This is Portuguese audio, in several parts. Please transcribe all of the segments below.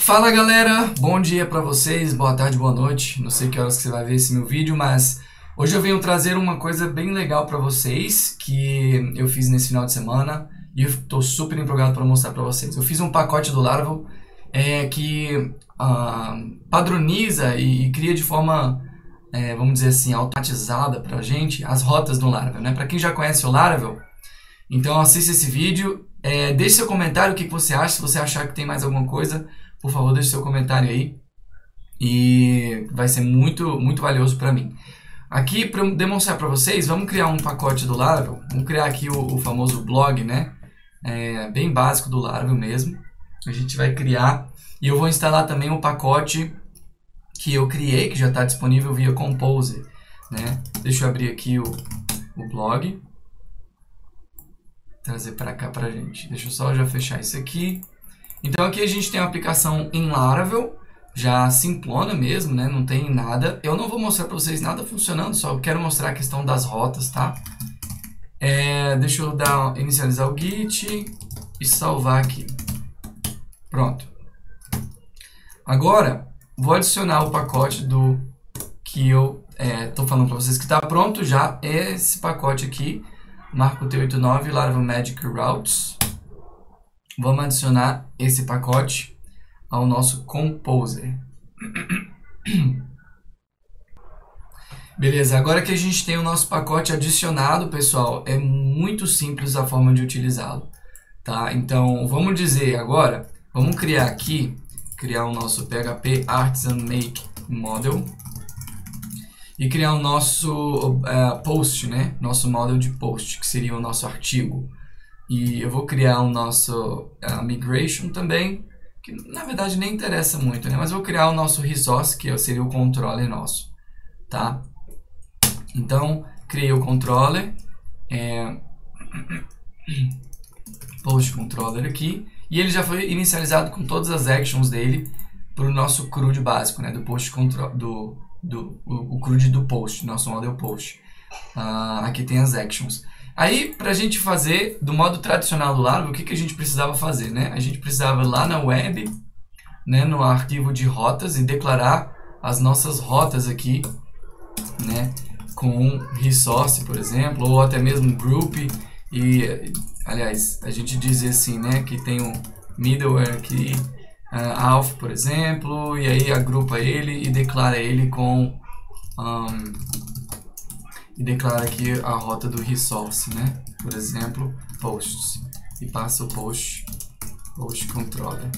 Fala galera, bom dia pra vocês, boa tarde, boa noite. Não sei que horas que você vai ver esse meu vídeo, mas hoje eu venho trazer uma coisa bem legal pra vocês que eu fiz nesse final de semana e eu tô super empolgado pra mostrar pra vocês. Eu fiz um pacote do Laravel que padroniza e cria de forma, vamos dizer assim, automatizada pra gente as rotas do Laravel, né? Pra quem já conhece o Laravel, então assista esse vídeo, deixe seu comentário, o que você acha. Se você achar que tem mais alguma coisa, por favor, deixe seu comentário aí e vai ser muito, muito valioso para mim. Aqui, para demonstrar para vocês, vamos criar um pacote do Laravel. Vamos criar aqui o famoso blog, né? Bem básico do Laravel mesmo. A gente vai criar e eu vou instalar também um pacote que eu criei, que já está disponível via Composer, né? Deixa eu abrir aqui o blog. Trazer para cá para a gente. Deixa eu só já fechar isso aqui. Então aqui a gente tem uma aplicação em Laravel, já simplona mesmo, né? Não tem nada. Eu não vou mostrar para vocês nada funcionando, só quero mostrar a questão das rotas, tá? Deixa eu inicializar o Git e salvar aqui. Pronto. Agora, vou adicionar o pacote que eu estou falando para vocês que está pronto já. Esse pacote aqui, Marco T89 Laravel Magic Routes. Vamos adicionar esse pacote ao nosso Composer. Beleza, agora que a gente tem o nosso pacote adicionado, pessoal, é muito simples a forma de utilizá-lo, tá? Então, vamos dizer agora, vamos criar o nosso PHP Artisan Make Model e criar o nosso post, né? Nosso model de post, que seria o nosso artigo. E eu vou criar o nosso migration também, que na verdade nem interessa muito, né? Mas eu vou criar o nosso resource, que seria o controller nosso, tá? Então, criei o controller, post controller aqui, e ele já foi inicializado com todas as actions dele para o nosso CRUD básico, né? Do post o CRUD do post, nosso model post. Aqui tem as actions. Aí, para a gente fazer do modo tradicional do Laravel, o que a gente precisava fazer, né? A gente precisava ir lá na web, né, no arquivo de rotas e declarar as nossas rotas aqui, né, com resource, por exemplo, ou até mesmo group. E, aliás, a gente diz assim, né, que tem um middleware aqui, auth, por exemplo, e aí agrupa ele e declara ele com... e declara aqui a rota do resource, né? Por exemplo, posts. E passa o post controller.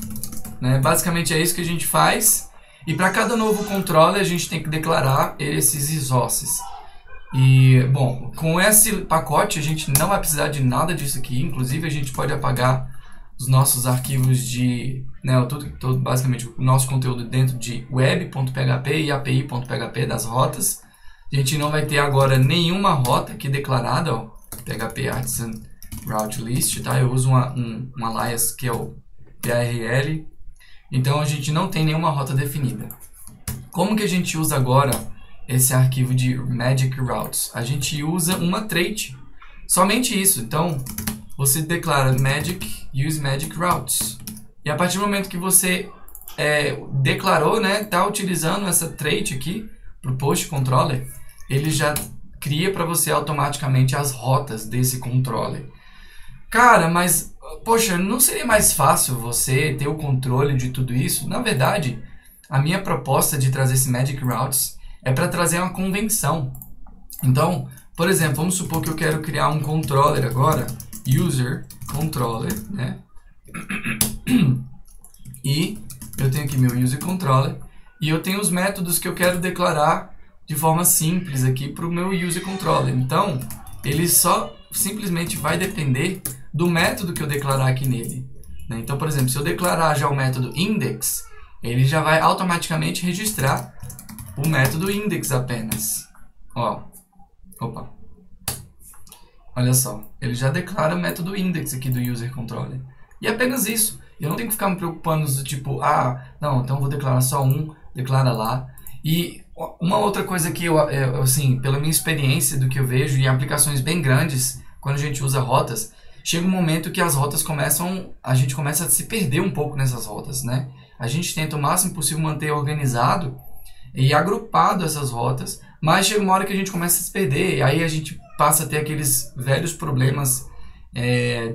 Né? Basicamente é isso que a gente faz. E para cada novo controller a gente tem que declarar esses resources. E, bom, com esse pacote a gente não vai precisar de nada disso aqui. Inclusive a gente pode apagar os nossos arquivos de... né, basicamente o nosso conteúdo dentro de web.php e api.php das rotas. A gente não vai ter agora nenhuma rota aqui declarada, ó, PHP Artisan Route List, tá? Eu uso um alias que é o PRL, então a gente não tem nenhuma rota definida. Como que a gente usa agora esse arquivo de Magic Routes? A gente usa uma trait, somente isso. Então, você declara use Magic Routes. E a partir do momento que você declarou, né, tá utilizando essa trait aqui para o post controller, ele já cria para você automaticamente as rotas desse controller. Cara, mas, poxa, não seria mais fácil você ter o controle de tudo isso? Na verdade, a minha proposta de trazer esse Magic Routes é para trazer uma convenção. Então, por exemplo, vamos supor que eu quero criar um controller agora, user controller, né? E eu tenho aqui meu user controller e eu tenho os métodos que eu quero declarar de forma simples aqui para o meu user controller. Então, ele só simplesmente vai depender do método que eu declarar aqui nele, né? Então, por exemplo, se eu declarar já o método index, ele já vai automaticamente registrar o método index apenas. Ó, opa. Olha só, ele já declara o método index aqui do user controller. E apenas isso. Eu não tenho que ficar me preocupando do tipo, não, então eu vou declarar só um, declara lá. E uma outra coisa que eu, assim, pela minha experiência do que eu vejo em aplicações bem grandes, quando a gente usa rotas, chega um momento que as rotas a gente começa a se perder um pouco nessas rotas, né? A gente tenta o máximo possível manter organizado e agrupado essas rotas, mas chega uma hora que a gente começa a se perder, e aí a gente passa a ter aqueles velhos problemas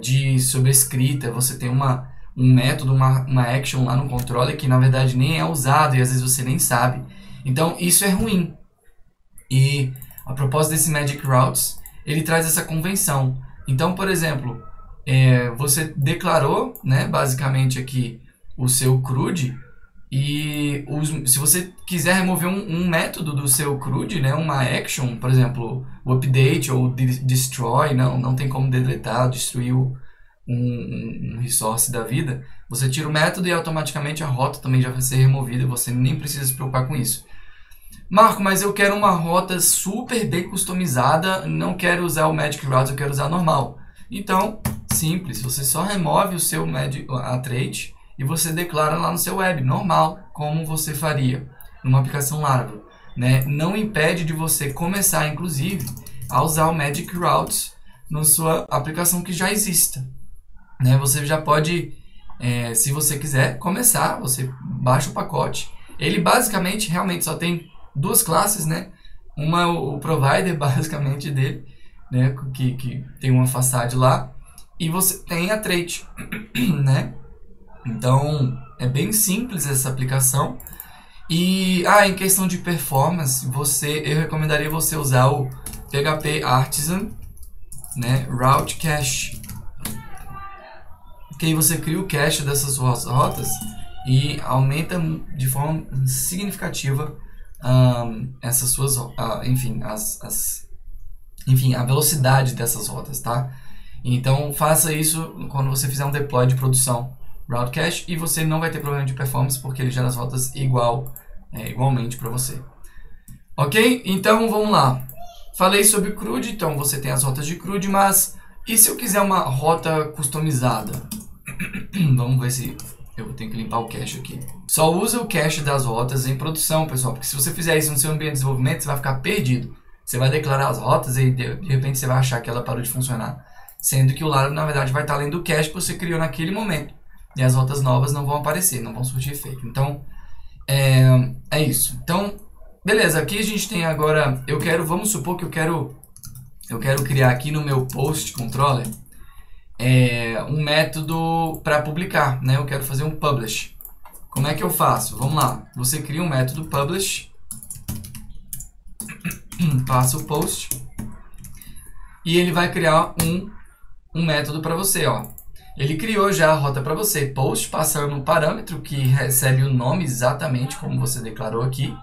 de sobrescrita. Você tem um método, uma action lá no controller que na verdade nem é usado e às vezes você nem sabe. Então isso é ruim. E a propósito desse Magic Routes, ele traz essa convenção. Então, por exemplo, você declarou, né, basicamente aqui o seu CRUD, e se você quiser remover um método do seu CRUD, né, uma action, por exemplo, o update ou destroy, não tem como deletar, destruir um resource da vida, você tira o método e automaticamente a rota também já vai ser removida, você nem precisa se preocupar com isso. Marco, mas eu quero uma rota super bem customizada, não quero usar o Magic Routes, eu quero usar normal. Então, simples, você só remove o seu a trait e você declara lá no seu web, normal, como você faria numa aplicação Laravel, né? Não impede de você começar, inclusive, a usar o Magic Routes na sua aplicação que já exista, né? Você já pode, se você quiser começar, você baixa o pacote. Ele basicamente realmente só tem duas classes, né? Uma é o provider, basicamente, dele, né? Que tem uma façade lá, e você tem a trait, né? Então, é bem simples essa aplicação. E, em questão de performance, eu recomendaria você usar o PHP Artisan, né, Route Cache. Que aí você cria o cache dessas rotas e aumenta de forma significativa essas suas, enfim, a velocidade dessas rotas, tá? Então, faça isso quando você fizer um deploy de produção Route Cache e você não vai ter problema de performance porque ele gera as rotas igualmente para você. Ok? Então, vamos lá. Falei sobre CRUD, então você tem as rotas de CRUD, mas e se eu quiser uma rota customizada? Vamos ver se eu tenho que limpar o cache aqui. Só usa o cache das rotas em produção, pessoal, porque se você fizer isso no seu ambiente de desenvolvimento, você vai ficar perdido. Você vai declarar as rotas e de repente você vai achar que ela parou de funcionar, sendo que o Laravel, na verdade, vai estar além do cache que você criou naquele momento. E as rotas novas não vão aparecer, não vão surtir efeito. Então, é isso. Então, beleza, aqui a gente tem agora, vamos supor que eu quero criar aqui no meu post controller um método para publicar, né? Eu quero fazer um publish. Como é que eu faço? Vamos lá. Você cria um método publish, passa o post e ele vai criar um método para você, ó. Ele criou já a rota para você, post, passando um parâmetro que recebe o nome exatamente como você declarou aqui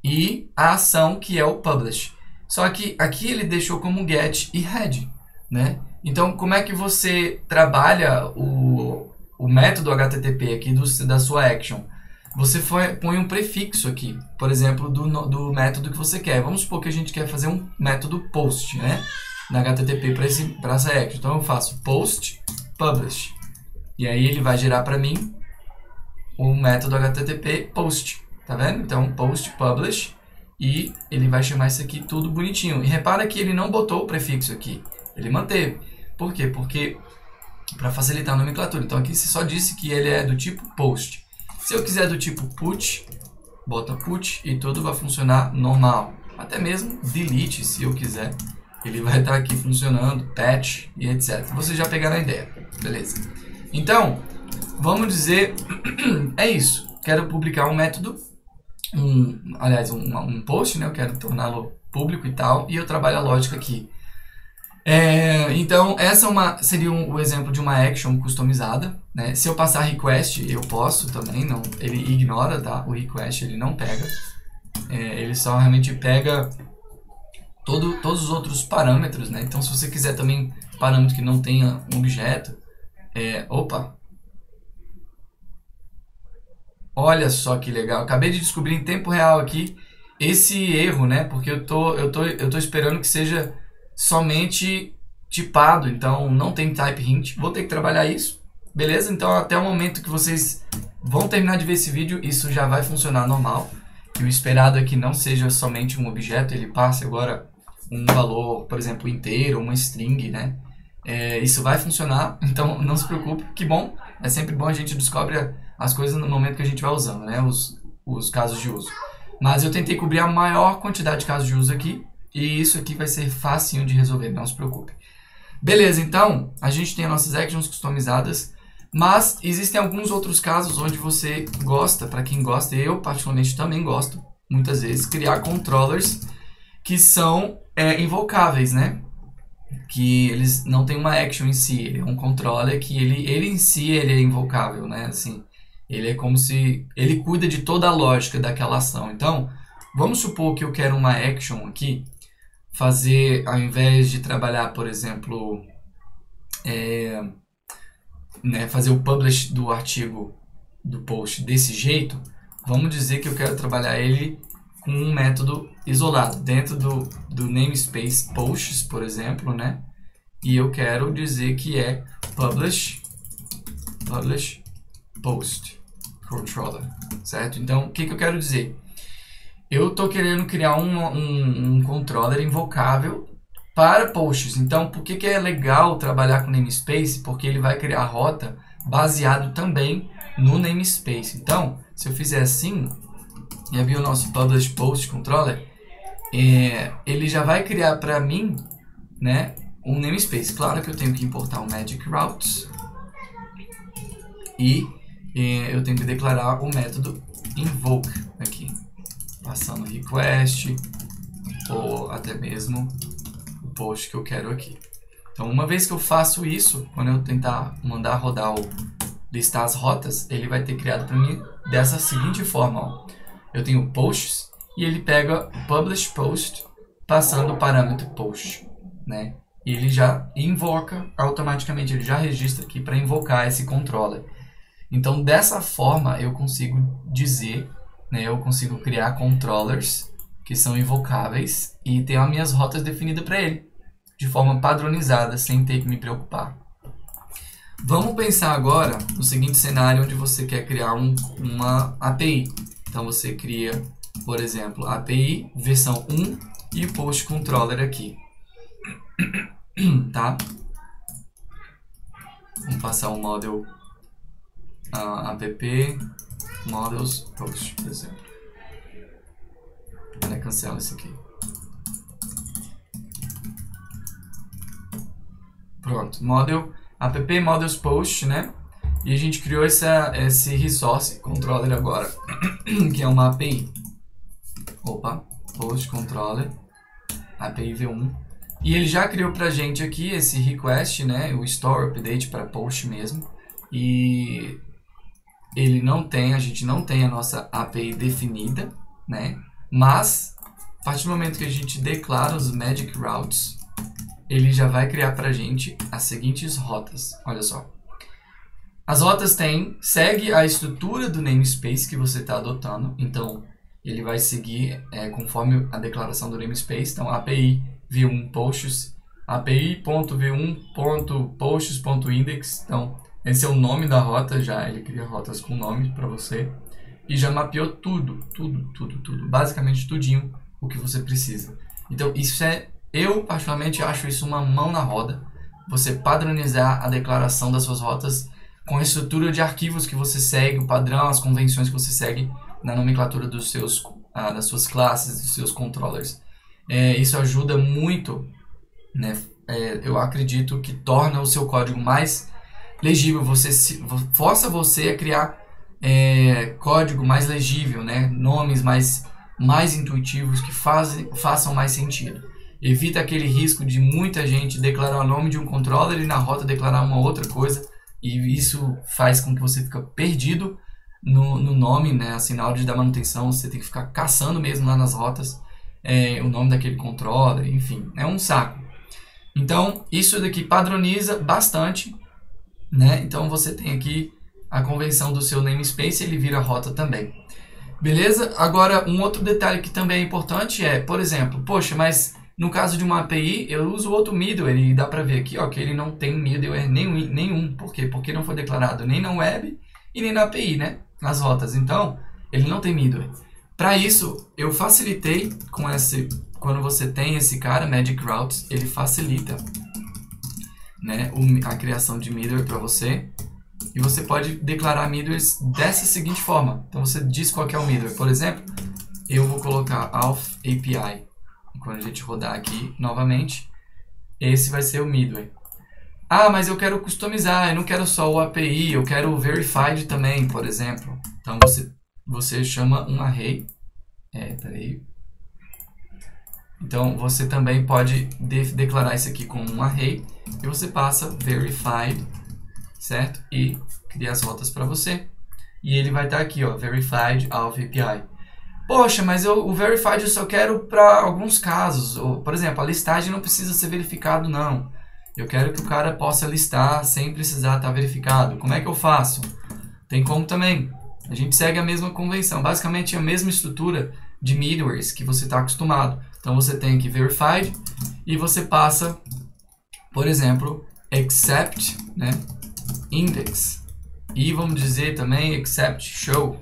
e a ação que é o publish. Só que aqui ele deixou como get e head, né? Então, como é que você trabalha o método HTTP aqui da sua action? Você põe um prefixo aqui, por exemplo, do método que você quer. Vamos supor que a gente quer fazer um método post, né? Na HTTP para essa action. Então, eu faço post publish. E aí ele vai gerar para mim o método HTTP post. Tá vendo? Então, post publish. E ele vai chamar isso aqui tudo bonitinho. E repara que ele não botou o prefixo aqui. Ele manteve. Por quê? Porque para facilitar a nomenclatura. Então aqui você só disse que ele é do tipo post. Se eu quiser do tipo put, bota put e tudo vai funcionar normal. Até mesmo delete, se eu quiser. Ele vai estar aqui funcionando, patch e etc. Vocês já pegaram a ideia. Beleza. Então, vamos dizer, é isso. Quero publicar um método, um post, né? Eu quero torná-lo público e tal. E eu trabalho a lógica aqui. Então, essa seria o exemplo de uma action customizada, né? Se eu passar request, eu posso também, não, ele ignora, tá? O request ele não pega, ele só realmente pega todos os outros parâmetros, né? Então, se você quiser também parâmetro que não tenha um objeto, olha só que legal, acabei de descobrir em tempo real aqui esse erro, né? Porque eu tô esperando que seja somente tipado, então não tem type hint, vou ter que trabalhar isso, beleza? Então até o momento que vocês vão terminar de ver esse vídeo, isso já vai funcionar normal, e o esperado é que não seja somente um objeto, ele passe agora um valor, por exemplo, inteiro, uma string, né? Isso vai funcionar, então não se preocupe, que bom, É sempre bom a gente descobre as coisas no momento que a gente vai usando, né? Os casos de uso. Mas eu tentei cobrir a maior quantidade de casos de uso aqui. E isso aqui vai ser facinho de resolver, não se preocupe. Beleza, então, a gente tem as nossas actions customizadas. Mas existem alguns outros casos onde você gosta, para quem gosta, eu particularmente também gosto, muitas vezes, criar controllers que são invocáveis, né? Que eles não têm uma action em si, ele é um controller que ele em si ele é invocável, né? Assim, ele é como se ele cuida de toda a lógica daquela ação. Então, vamos supor que eu quero uma action aqui, fazer, ao invés de trabalhar, por exemplo, né, fazer o publish do artigo, do post desse jeito, vamos dizer que eu quero trabalhar ele com um método isolado, dentro do namespace posts, por exemplo, né? E eu quero dizer que é publish post controller, certo? Então, o que eu quero dizer? Eu estou querendo criar um controller invocável para posts. Então, por que é legal trabalhar com namespace? Porque ele vai criar rota baseado também no namespace. Então, se eu fizer assim, e abrir o nosso publish post controller, ele já vai criar para mim, né, um namespace. Claro que eu tenho que importar o magic routes e eu tenho que declarar o método invoke aqui, passando request ou até mesmo o post que eu quero aqui. Então, uma vez que eu faço isso, quando eu tentar mandar rodar o listar as rotas, ele vai ter criado para mim dessa seguinte forma, ó. Eu tenho posts e ele pega o publish post passando o parâmetro post, né? E ele já invoca automaticamente, ele já registra aqui para invocar esse controller. Então, dessa forma, eu consigo dizer, né, eu consigo criar controllers que são invocáveis e ter as minhas rotas definidas para ele, de forma padronizada, sem ter que me preocupar. Vamos pensar agora no seguinte cenário, onde você quer criar uma API. Então, você cria, por exemplo, API versão 1 e o post controller aqui. Tá? Vamos passar o model app models post, por exemplo. Cancela isso aqui. Pronto, model app models post, né? E a gente criou esse resource controller agora, que é uma API. Opa, post controller API v1. E ele já criou pra gente aqui esse request, né? O store update para post mesmo. E ele não tem, a gente não tem a nossa API definida, né? Mas, a partir do momento que a gente declara os magic routes, ele já vai criar pra gente as seguintes rotas. Olha só. As rotas segue a estrutura do namespace que você está adotando. Então, ele vai seguir conforme a declaração do namespace. Então, API v1 posts, api.v1.posts.index. Então, esse é o nome da rota já. Ele cria rotas com nome para você. E já mapeou tudo. Basicamente, tudinho o que você precisa. Então, isso eu particularmente acho isso uma mão na roda. Você padronizar a declaração das suas rotas com a estrutura de arquivos que você segue, o padrão, as convenções que você segue na nomenclatura das suas classes, dos seus controllers. Isso ajuda muito, né? Eu acredito que torna o seu código mais legível. Força você a criar código mais legível, né? Nomes mais intuitivos que façam mais sentido. Evita aquele risco de muita gente declarar o nome de um controller e na rota declarar uma outra coisa. E isso faz com que você fique perdido no nome, né? Assim, na hora de dar manutenção, você tem que ficar caçando mesmo lá nas rotas o nome daquele controller, enfim, é um saco. Então, isso daqui padroniza bastante, né? Então, você tem aqui a convenção do seu namespace, ele vira rota também. Beleza? Agora, um outro detalhe que também é importante por exemplo, poxa, mas no caso de uma API, eu uso outro middleware e dá para ver aqui, ó, que ele não tem middleware nenhum. Por quê? Porque não foi declarado nem na web e nem na API, né? Nas rotas. Então, ele não tem middleware. Para isso, eu facilitei com quando você tem esse cara, Magic Routes, ele facilita, né, a criação de middleware para você. E você pode declarar middlewares dessa seguinte forma. Então você diz qual que é o middleware. Por exemplo, eu vou colocar auth API. E quando a gente rodar aqui novamente, esse vai ser o middleware. Ah, mas eu quero customizar, eu não quero só o API, eu quero o verified também, por exemplo. Então você chama um array. Peraí. Então você também pode declarar isso aqui como um array e você passa verified, certo? E cria as rotas para você. E ele vai estar aqui, ó, verified auth API. Poxa, mas o verified eu só quero para alguns casos. Por exemplo, a listagem não precisa ser verificado, não. Eu quero que o cara possa listar sem precisar estar verificado. Como é que eu faço? Tem como também. A gente segue a mesma convenção. Basicamente, é a mesma estrutura de middlewares que você está acostumado. Então, você tem aqui verified e você passa, por exemplo, except, né, index. E vamos dizer também except show.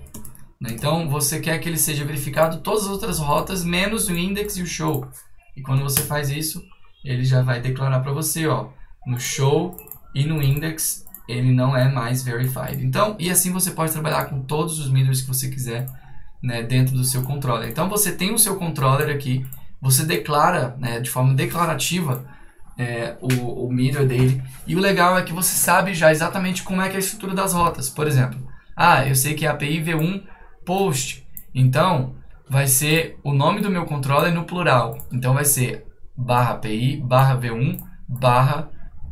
Então, você quer que ele seja verificado todas as outras rotas, menos o index e o show. E quando você faz isso, ele já vai declarar para você, ó, no show e no index, ele não é mais verified. Então, e assim você pode trabalhar com todos os middlewares que você quiser, né, dentro do seu controller. Então, você tem o seu controller aqui, você declara, né, de forma declarativa, o middleware dele. E o legal é que você sabe já exatamente como é que é a estrutura das rotas. Por exemplo, eu sei que é API V1 post. Então, vai ser o nome do meu controller no plural. Então, vai ser /API, /V1,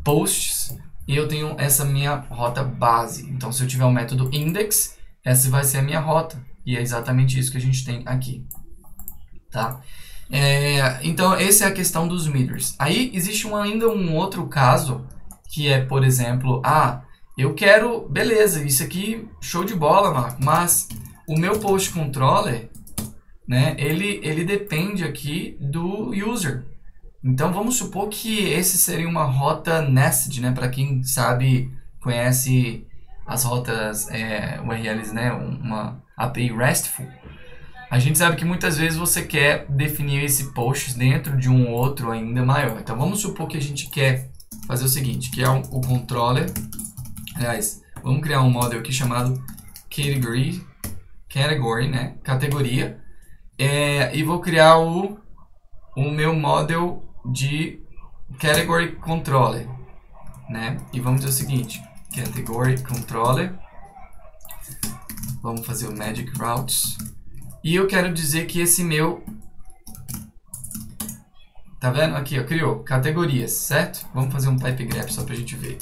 /posts. E eu tenho essa minha rota base. Então, se eu tiver o método index, essa vai ser a minha rota. E é exatamente isso que a gente tem aqui. Tá? Então, essa é a questão dos middlewares. Aí, existe ainda um outro caso, que é, por exemplo, eu quero, beleza, isso aqui, show de bola, Marco, mas o meu post controller, né, ele depende aqui do user. Então, vamos supor que esse seria uma rota nested, né, para quem sabe, conhece as rotas URLs, né, uma API RESTful. A gente sabe que muitas vezes você quer definir esse post dentro de um outro ainda maior. Então, vamos supor que a gente quer fazer o seguinte, que é o controller. Aliás, vamos criar um model aqui chamado category, né? Categoria. E vou criar o meu model de category controller, né? E vamos dizer o seguinte, category controller. Vamos fazer o magic routes. E eu quero dizer que esse meu... Tá vendo? Aqui, ó, criou categorias, certo? Vamos fazer um pipe grep só pra gente ver.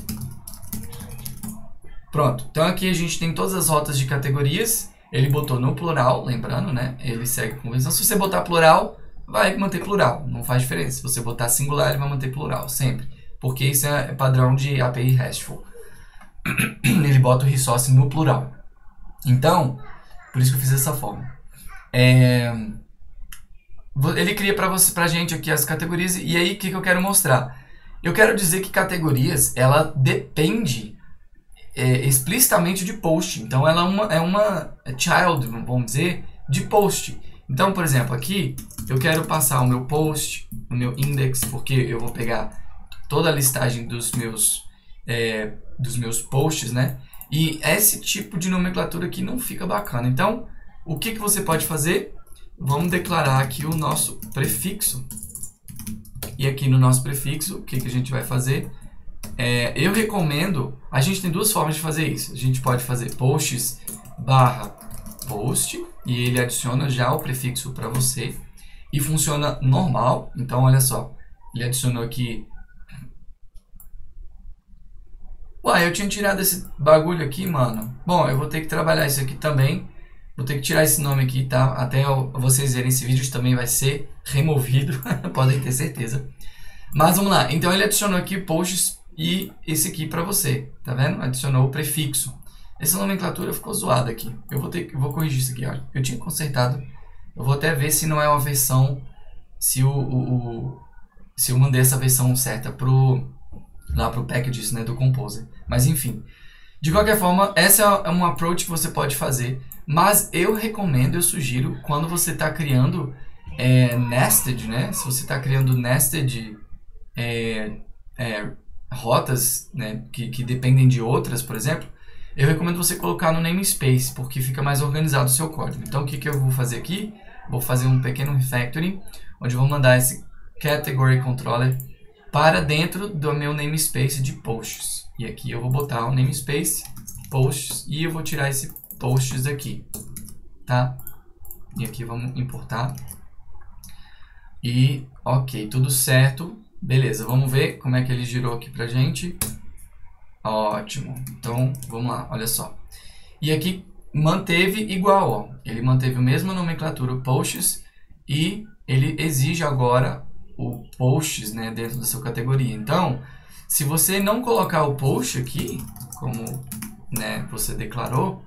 Pronto. Então aqui a gente tem todas as rotas de categorias. Ele botou no plural, lembrando, né? Ele segue a convenção. Se você botar plural, vai manter plural. Não faz diferença. Se você botar singular, ele vai manter plural, sempre. Porque isso é padrão de API RESTful. Ele bota o resource no plural. Então, por isso que eu fiz dessa forma. Ele cria pra gente aqui as categorias. E aí, o que eu quero mostrar? Eu quero dizer que categorias, ela depende explicitamente de post. Então, ela é uma child, vamos dizer, de post. Então, por exemplo, aqui, eu quero passar o meu post, o meu index, porque eu vou pegar toda a listagem dos meus posts, né? E esse tipo de nomenclatura aqui não fica bacana. Então, o que você pode fazer? Vamos declarar aqui o nosso prefixo. E aqui no nosso prefixo, o que a gente vai fazer? Eu recomendo... A gente tem duas formas de fazer isso. A gente pode fazer posts /post. E ele adiciona já o prefixo para você. E funciona normal. Então, olha só. Ele adicionou aqui... Uai, eu tinha tirado esse bagulho aqui, mano. Bom, eu vou ter que trabalhar isso aqui também. Vou ter que tirar esse nome aqui, tá? Até vocês verem esse vídeo também vai ser removido. Podem ter certeza. Mas vamos lá. Então ele adicionou aqui posts e esse aqui para você. Tá vendo? Adicionou o prefixo. Essa nomenclatura ficou zoada aqui. Eu vou corrigir isso aqui, olha. Eu tinha consertado. Eu vou até ver se não é uma versão... Se eu mandei essa versão certa lá pro packages, né, do Composer. Mas enfim. De qualquer forma, essa é uma approach que você pode fazer. Mas eu recomendo, eu sugiro, quando você está criando nested, né? Se você está criando nested rotas, né, que dependem de outras, por exemplo, eu recomendo você colocar no namespace, porque fica mais organizado o seu código. Então, o que, que eu vou fazer aqui? Vou fazer um pequeno refactoring, onde eu vou mandar esse category controller para dentro do meu namespace de posts. E aqui eu vou botar o namespace posts e eu vou tirar esse posts aqui, tá? E aqui vamos importar. E ok, tudo certo. Beleza, vamos ver como é que ele girou aqui pra gente. Ótimo. Então, vamos lá, olha só. E aqui manteve igual, ó. Ele manteve a mesma nomenclatura posts e ele exige agora o posts, né, dentro da sua categoria. Então, se você não colocar o post aqui, como, né, você declarou,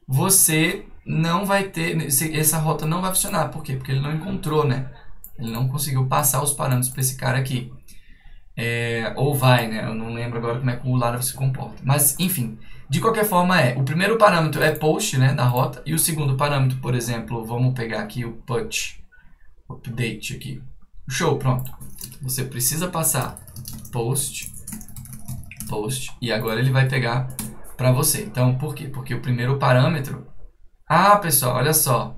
você não vai ter, essa rota não vai funcionar. Por quê? Porque ele não encontrou, né? Ele não conseguiu passar os parâmetros para esse cara aqui. Ou vai, né? Eu não lembro agora como é que o Laravel se comporta. Mas, enfim, de qualquer forma o primeiro parâmetro é post, né, da rota, e o segundo parâmetro, por exemplo, vamos pegar aqui o put, update aqui. Show, pronto. Você precisa passar post, e agora ele vai pegar para você. Então, por quê? Porque o primeiro parâmetro... Ah, pessoal, olha só.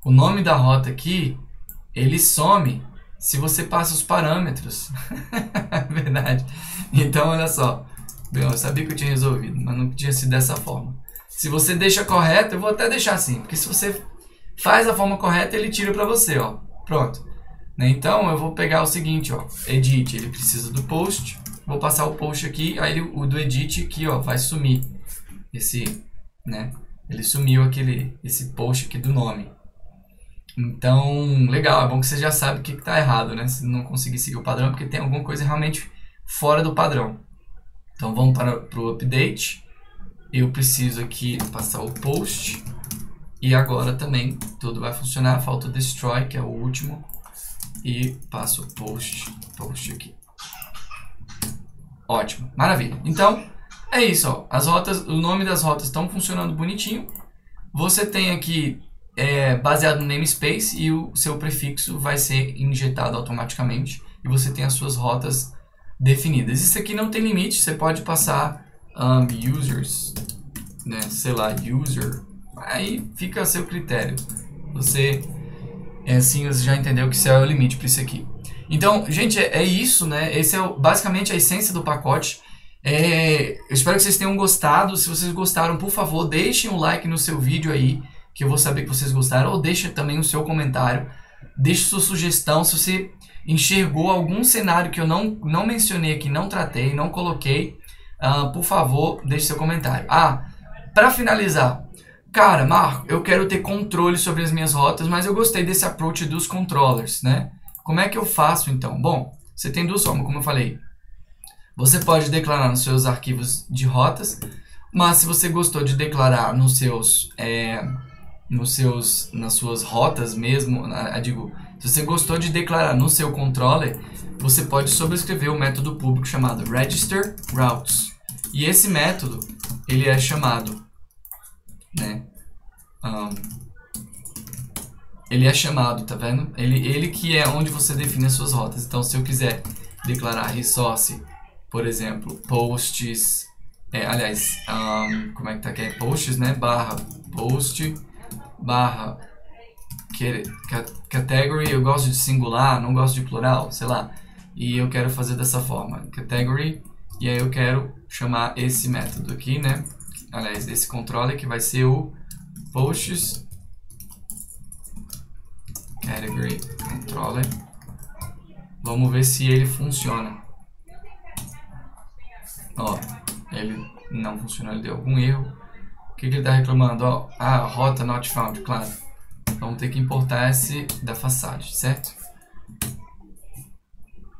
O nome da rota aqui, ele some se você passa os parâmetros. Verdade. Então, olha só. Bem, eu sabia que eu tinha resolvido, mas não tinha sido dessa forma. Se você deixa correto, eu vou até deixar assim. Porque se você faz a forma correta, ele tira para você, ó. Pronto. Então, eu vou pegar o seguinte, ó. Edit, ele precisa do post. Vou passar o post aqui, aí o do edit aqui, ó, vai sumir. Esse, né? Ele sumiu esse post aqui do nome. Então, legal, é bom que você já sabe o que está errado, né? Se não conseguir seguir o padrão, porque tem alguma coisa realmente fora do padrão. Então, vamos para o update. Eu preciso aqui passar o post. E agora também tudo vai funcionar. Falta o destroy, que é o último. E passo o post aqui. Ótimo, maravilha. Então, é isso, ó. As rotas, o nome das rotas estão funcionando bonitinho. Você tem aqui... baseado no namespace e o seu prefixo vai ser injetado automaticamente e você tem as suas rotas definidas. Isso aqui não tem limite, você pode passar users, né, sei lá, user, aí fica a seu critério. Você você já entendeu que esse é o limite para isso aqui. Então, gente, é isso, né? Esse é basicamente a essência do pacote. Eu espero que vocês tenham gostado. Se vocês gostaram, por favor, deixem um like no seu vídeo aí, que eu vou saber que vocês gostaram, ou deixa também o seu comentário, deixe sua sugestão, se você enxergou algum cenário que eu não mencionei aqui, não tratei, não coloquei, por favor, deixe seu comentário. Para finalizar, cara, Marco, eu quero ter controle sobre as minhas rotas, mas eu gostei desse approach dos controllers, né? Como é que eu faço então? Bom, você tem duas formas, como eu falei. Você pode declarar nos seus arquivos de rotas, mas se você gostou de declarar nas suas rotas mesmo, se você gostou de declarar no seu controller, você pode sobrescrever o método público chamado register routes. E esse método, ele é chamado, né? Ele é chamado, tá vendo? Ele que é onde você define as suas rotas. Então, se eu quiser declarar resource, por exemplo, posts, como é que tá aqui? Posts, né? Barra post, barra category, eu gosto de singular, não gosto de plural, sei lá. E eu quero fazer dessa forma, category, e aí eu quero chamar esse método aqui, né? Aliás, esse controller que vai ser o posts category controller. Vamos ver se ele funciona. Ó, ele não funcionou, ele deu algum erro. O que ele está reclamando? Ó, rota not found, claro. Vamos ter que importar esse da façade, certo?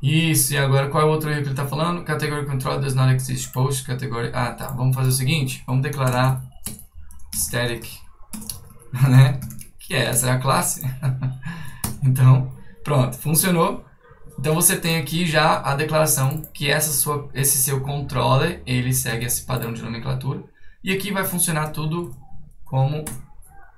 Isso, e agora qual é o outro erro que ele está falando? Category control does not exist post category. Tá. Vamos fazer o seguinte, vamos declarar static, né? Que essa é a classe. Então, pronto, funcionou. Então você tem aqui já a declaração que esse seu controller, ele segue esse padrão de nomenclatura. E aqui vai funcionar tudo como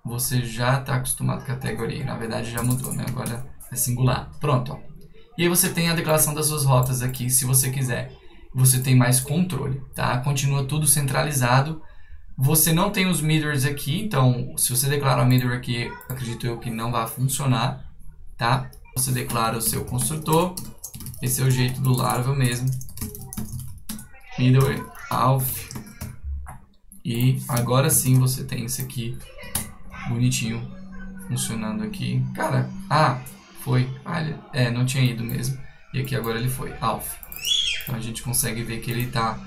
você já está acostumado com a categoria. Na verdade já mudou, né? Agora é singular. Pronto, ó. E aí você tem a declaração das suas rotas aqui, se você quiser. Você tem mais controle, tá? Continua tudo centralizado Você não tem os middles aqui, então se você declarar middle aqui, acredito eu que não vai funcionar, tá? Você declara o seu construtor, esse é o jeito do Laravel mesmo. Middle alf. E agora sim você tem isso aqui bonitinho funcionando aqui. Cara, foi. Não tinha ido mesmo. E aqui agora ele foi, alf. Então a gente consegue ver que ele está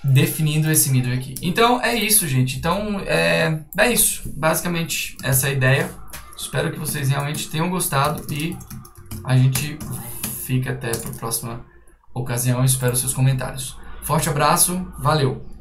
definindo esse middle aqui. Então é isso, gente. Então é isso. Basicamente essa é a ideia. Espero que vocês realmente tenham gostado e a gente fica até para a próxima ocasião. Eu espero seus comentários. Forte abraço, valeu!